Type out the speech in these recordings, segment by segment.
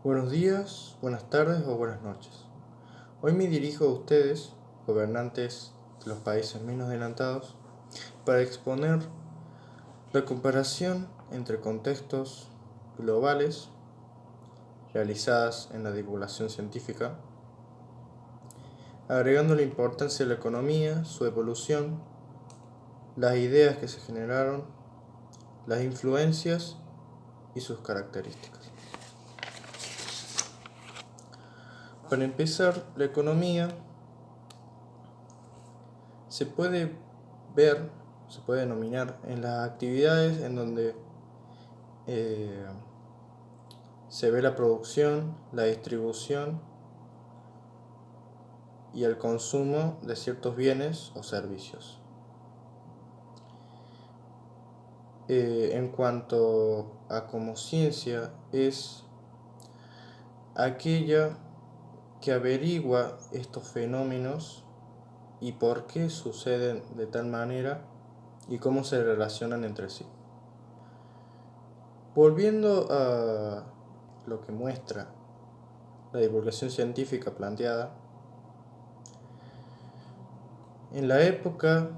Buenos días, buenas tardes o buenas noches. Hoy me dirijo a ustedes, gobernantes de los países menos adelantados, para exponer la comparación entre contextos globales realizadas en la divulgación científica, agregando la importancia de la economía, su evolución, las ideas que se generaron, las influencias y sus características. Para empezar, la economía se puede denominar en las actividades en donde se ve la producción, la distribución y el consumo de ciertos bienes o servicios. En cuanto a como ciencia, es aquella que averigua estos fenómenos y por qué suceden de tal manera y cómo se relacionan entre sí. Volviendo a lo que muestra la divulgación científica planteada, en la época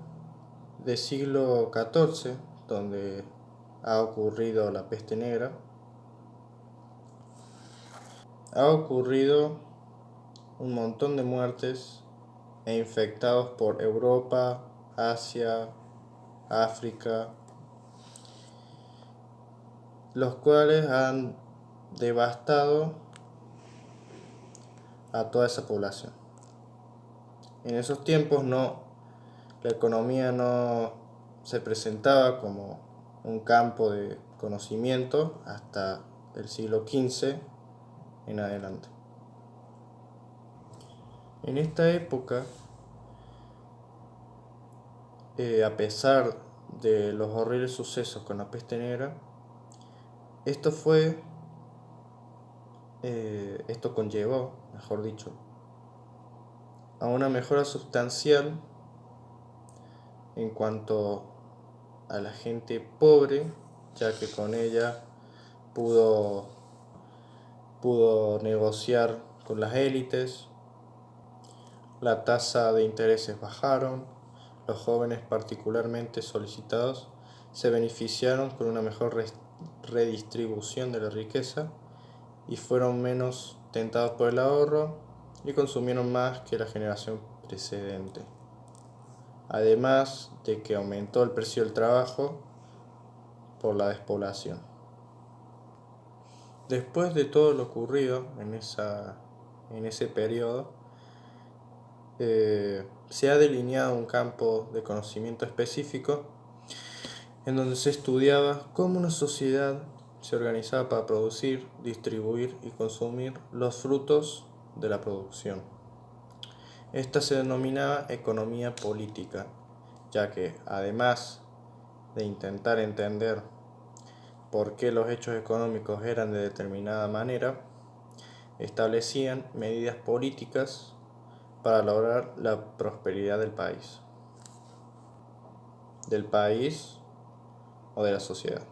del siglo XIV, donde ha ocurrido la peste negra, ha ocurrido un montón de muertes e infectados por Europa, Asia, África, los cuales han devastado a toda esa población. En esos tiempos la economía no se presentaba como un campo de conocimiento hasta el siglo XV en adelante. En esta época, a pesar de los horribles sucesos con la peste negra, esto conllevó, mejor dicho, a una mejora sustancial en cuanto a la gente pobre, ya que con ella pudo negociar con las élites, la tasa de intereses bajaron, los jóvenes particularmente solicitados se beneficiaron con una mejor redistribución de la riqueza y fueron menos tentados por el ahorro y consumieron más que la generación precedente. Además de que aumentó el precio del trabajo por la despoblación. Después de todo lo ocurrido en ese periodo, se ha delineado un campo de conocimiento específico en donde se estudiaba cómo una sociedad se organizaba para producir, distribuir y consumir los frutos de la producción. Esta se denominaba economía política, ya que además de intentar entender por qué los hechos económicos eran de determinada manera, establecían medidas políticas para lograr la prosperidad del país o de la sociedad.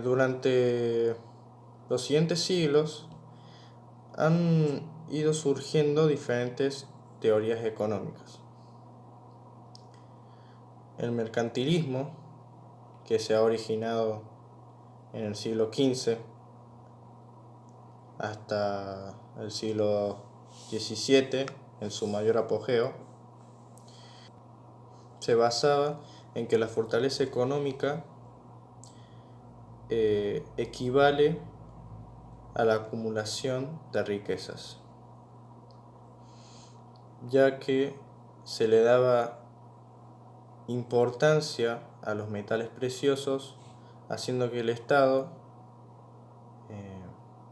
Durante los siguientes siglos han ido surgiendo diferentes teorías económicas. El mercantilismo, que se ha originado en el siglo XV hasta el siglo XVII, en su mayor apogeo, se basaba en que la fortaleza económica equivale a la acumulación de riquezas, ya que se le daba importancia a los metales preciosos, haciendo que el Estado,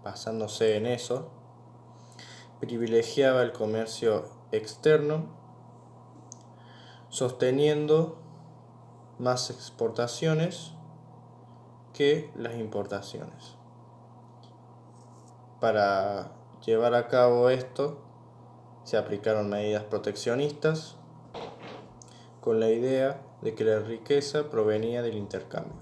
basándose en eso, privilegiaba el comercio externo, sosteniendo más exportaciones que las importaciones. Para llevar a cabo esto, se aplicaron medidas proteccionistas con la idea de que la riqueza provenía del intercambio.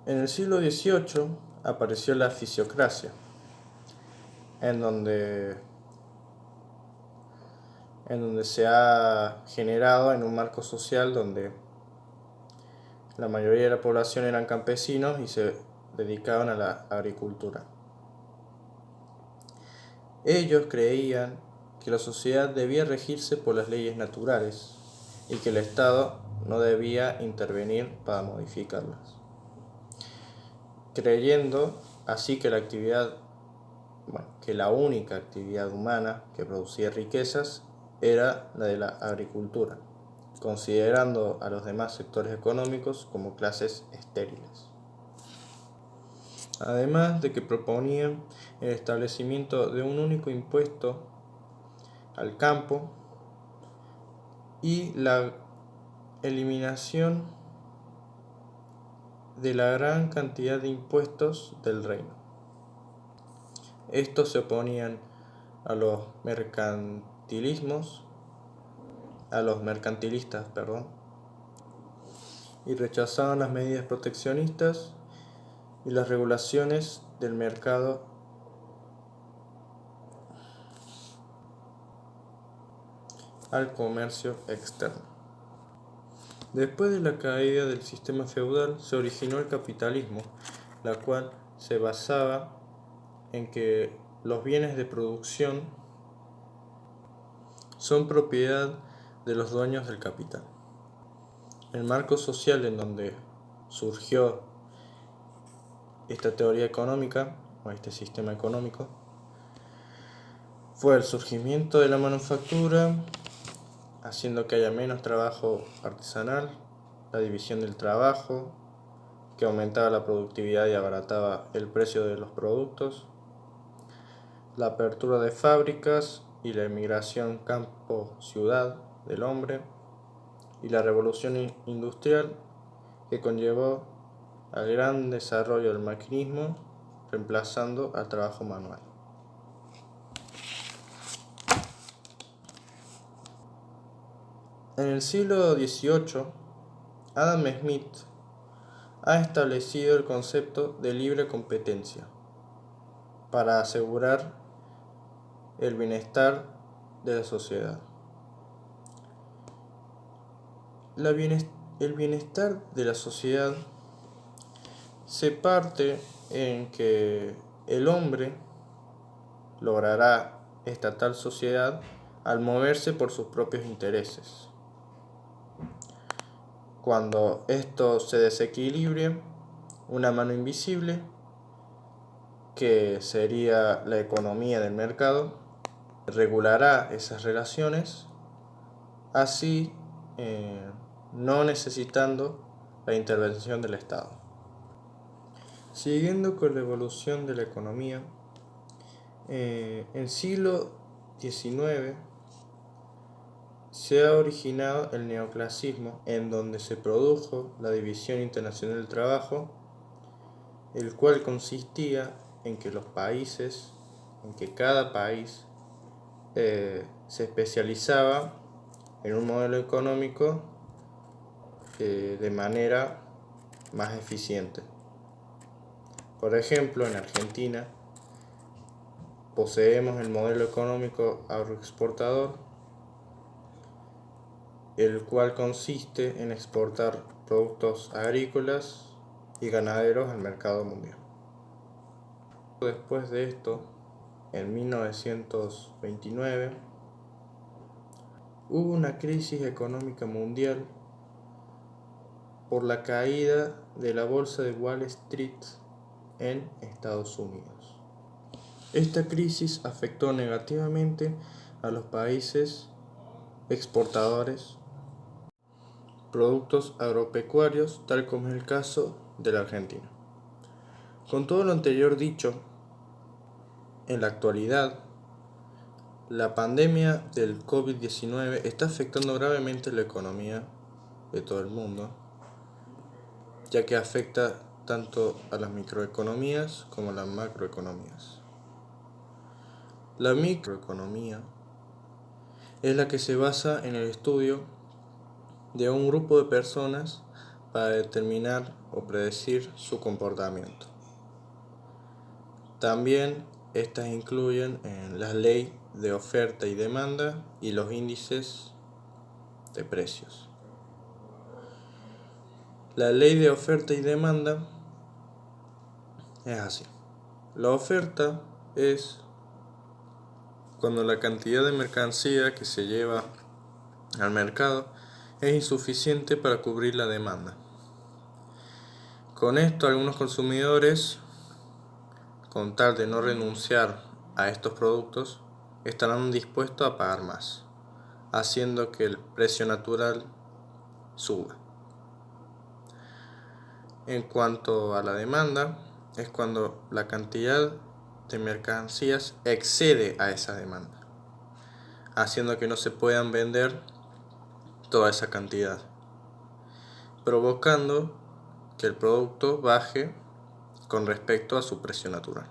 En el siglo XVIII apareció la fisiocracia, en donde se ha generado en un marco social donde la mayoría de la población eran campesinos y se dedicaban a la agricultura. Ellos creían que la sociedad debía regirse por las leyes naturales y que el Estado no debía intervenir para modificarlas, creyendo así que la única actividad humana que producía riquezas era la de la agricultura, considerando a los demás sectores económicos como clases estériles. Además de que proponían el establecimiento de un único impuesto al campo y la eliminación de la gran cantidad de impuestos del reino. Estos se oponían a los mercantilistas, y rechazaban las medidas proteccionistas y las regulaciones del mercado al comercio externo. Después de la caída del sistema feudal se originó el capitalismo, la cual se basaba en que los bienes de producción son propiedad de los dueños del capital. El marco social en donde surgió esta teoría económica o este sistema económico fue el surgimiento de la manufactura, haciendo que haya menos trabajo artesanal, la división del trabajo, que aumentaba la productividad y abarataba el precio de los productos, la apertura de fábricas y la emigración campo-ciudad del hombre, y la revolución industrial que conllevó al gran desarrollo del maquinismo, reemplazando al trabajo manual. En el siglo XVIII, Adam Smith ha establecido el concepto de libre competencia para asegurar el bienestar de la sociedad. El bienestar de la sociedad se parte en que el hombre logrará esta tal sociedad al moverse por sus propios intereses. Cuando esto se desequilibre, una mano invisible, que sería la economía del mercado, regulará esas relaciones, así no necesitando la intervención del Estado. Siguiendo con la evolución de la economía, en el siglo XIX se ha originado el neoclasismo, en donde se produjo la División Internacional del Trabajo, el cual consistía en que cada país se especializaba en un modelo económico de manera más eficiente. Por ejemplo, en Argentina poseemos el modelo económico agroexportador, el cual consiste en exportar productos agrícolas y ganaderos al mercado mundial. Después de esto, en 1929, hubo una crisis económica mundial por la caída de la bolsa de Wall Street en Estados Unidos. Esta crisis afectó negativamente a los países exportadores productos agropecuarios, tal como es el caso de la Argentina. Con todo lo anterior dicho, en la actualidad, la pandemia del COVID-19 está afectando gravemente la economía de todo el mundo, ya que afecta tanto a las microeconomías como a las macroeconomías. La microeconomía es la que se basa en el estudio de un grupo de personas para determinar o predecir su comportamiento. También estas incluyen en la ley de oferta y demanda y los índices de precios. La ley de oferta y demanda es así. La oferta es cuando la cantidad de mercancía que se lleva al mercado es insuficiente para cubrir la demanda. Con esto, algunos consumidores, con tal de no renunciar a estos productos, estarán dispuestos a pagar más, haciendo que el precio natural suba. En cuanto a la demanda, es cuando la cantidad de mercancías excede a esa demanda, haciendo que no se puedan vender toda esa cantidad, provocando que el producto baje con respecto a su precio natural.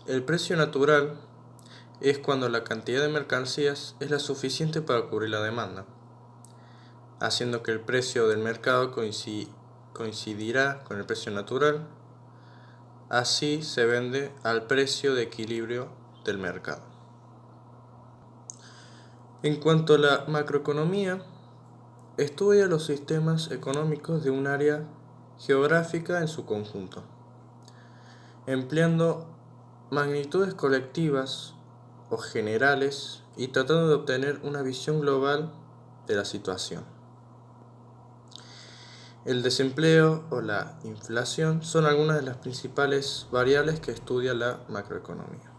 El precio natural es cuando la cantidad de mercancías es la suficiente para cubrir la demanda, haciendo que el precio del mercado coincidirá con el precio natural. Así se vende al precio de equilibrio del mercado. En cuanto a la macroeconomía, estudia los sistemas económicos de un área geográfica en su conjunto, empleando magnitudes colectivas o generales y tratando de obtener una visión global de la situación. El desempleo o la inflación son algunas de las principales variables que estudia la macroeconomía.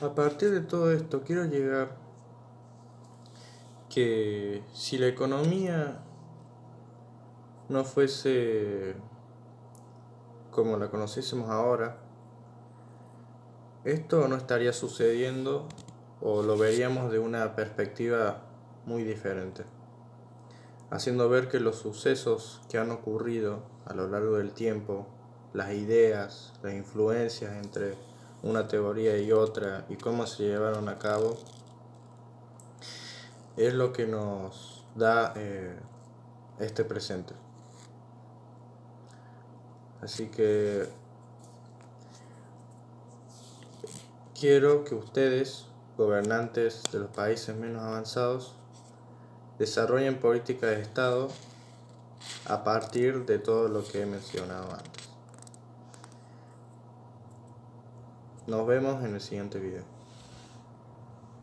A partir de todo esto, quiero llegar que si la economía no fuese como la conociésemos ahora, esto no estaría sucediendo o lo veríamos de una perspectiva muy diferente, haciendo ver que los sucesos que han ocurrido a lo largo del tiempo, las ideas, las influencias entre una teoría y otra y cómo se llevaron a cabo, es lo que nos da este presente. Así que quiero que ustedes, gobernantes de los países menos avanzados, desarrollen políticas de Estado a partir de todo lo que he mencionado antes. Nos vemos en el siguiente video.